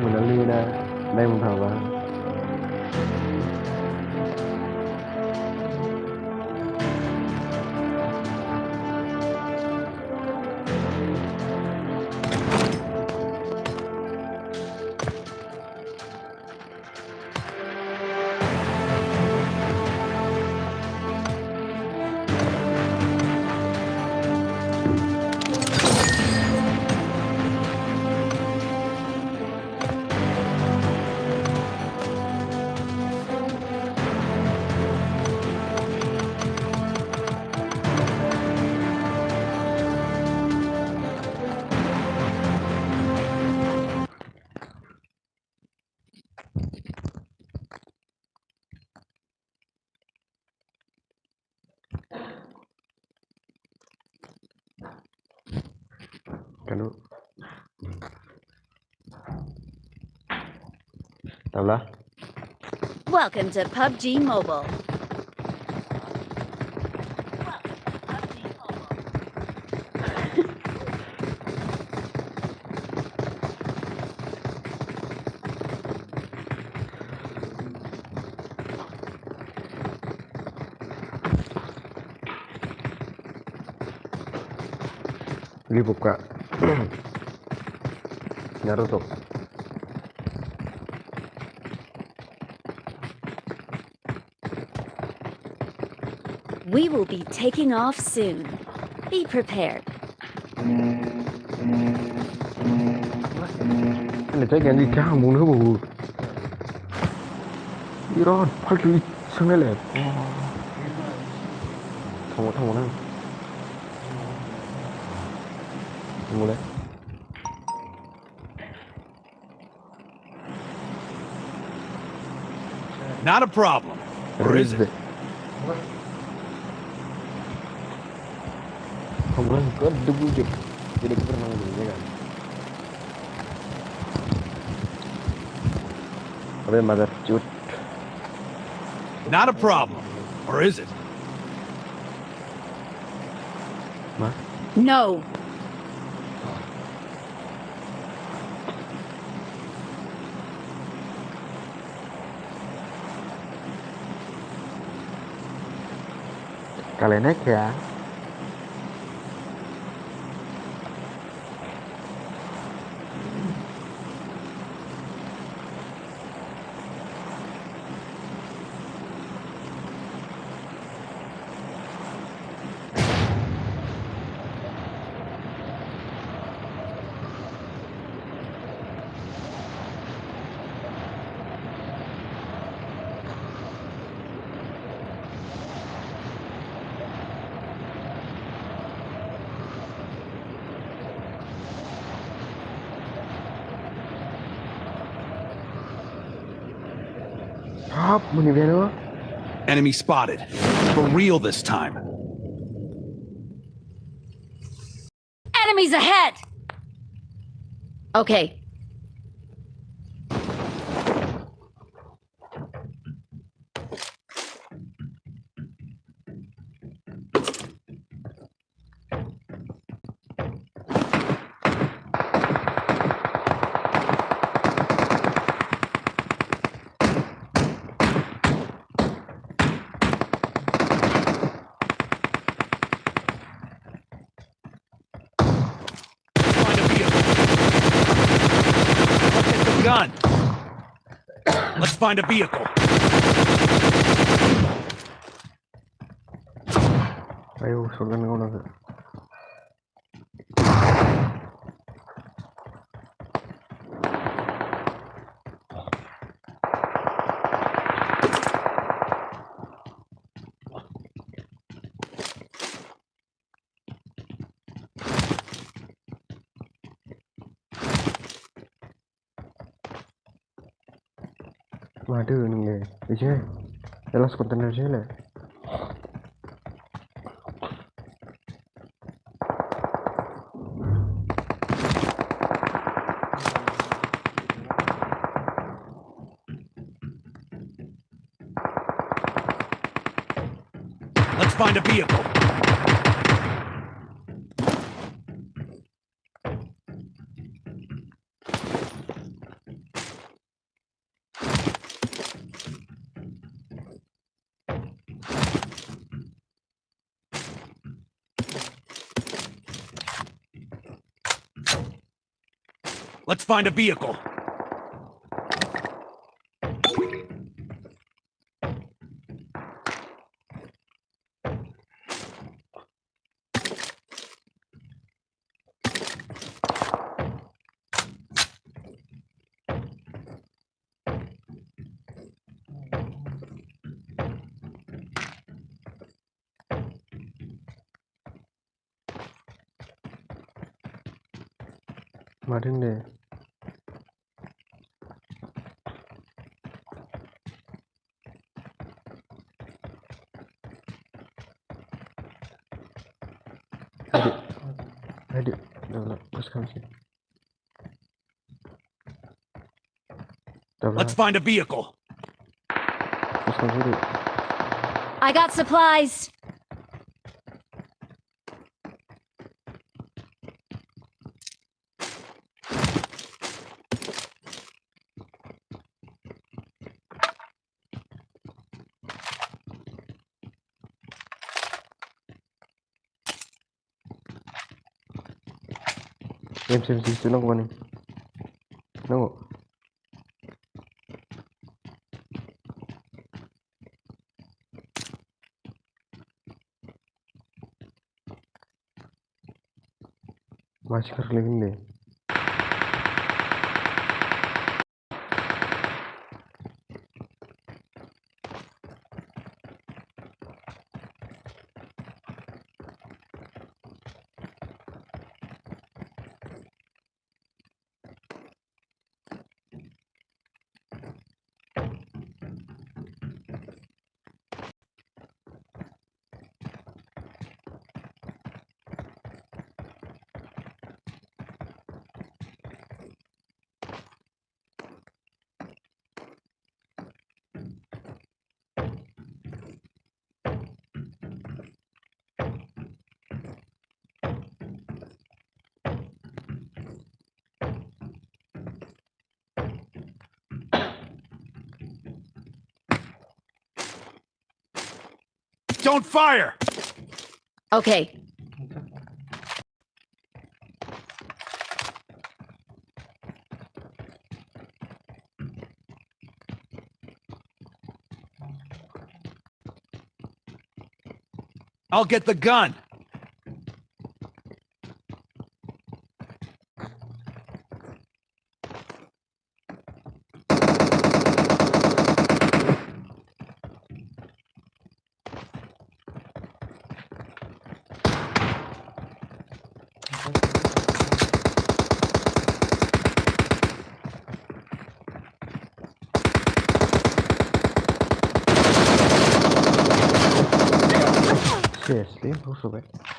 mình đã ly ra đây một thằng bạn. Cái đó tao lá Welcome to PUBG Mobile. dibuka Naruto. We will be taking off soon. Be prepared. Cái này chắc chắn đi cao muốn nữa bù đi đó phát đi sang đây là thông đấy ngồi đấy. Not a problem. Or is it? Không có đúng dịch thì đừng có năng gì vậy cả. Ở mà chút. Not a problem. Or is it? Mà No. kalian naik ya. Mình về nữa. Enemy spotted. For real this time. Enemies ahead! Okay. Gun. Let's find a vehicle. Ayo, shotgun kau nak. Ada nih, ini jelas kontainer sih lah. Let's find a vehicle. Let's find a vehicle. Marin deh. Adik, adik, udah teruskan sih. Let's find a vehicle. Teruskan sih. I got supplies. MC nunggu nih. Nunggu. Masih keliling deh. Don't fire! Okay. I'll get the gun. Seriously, rusuh, Pak.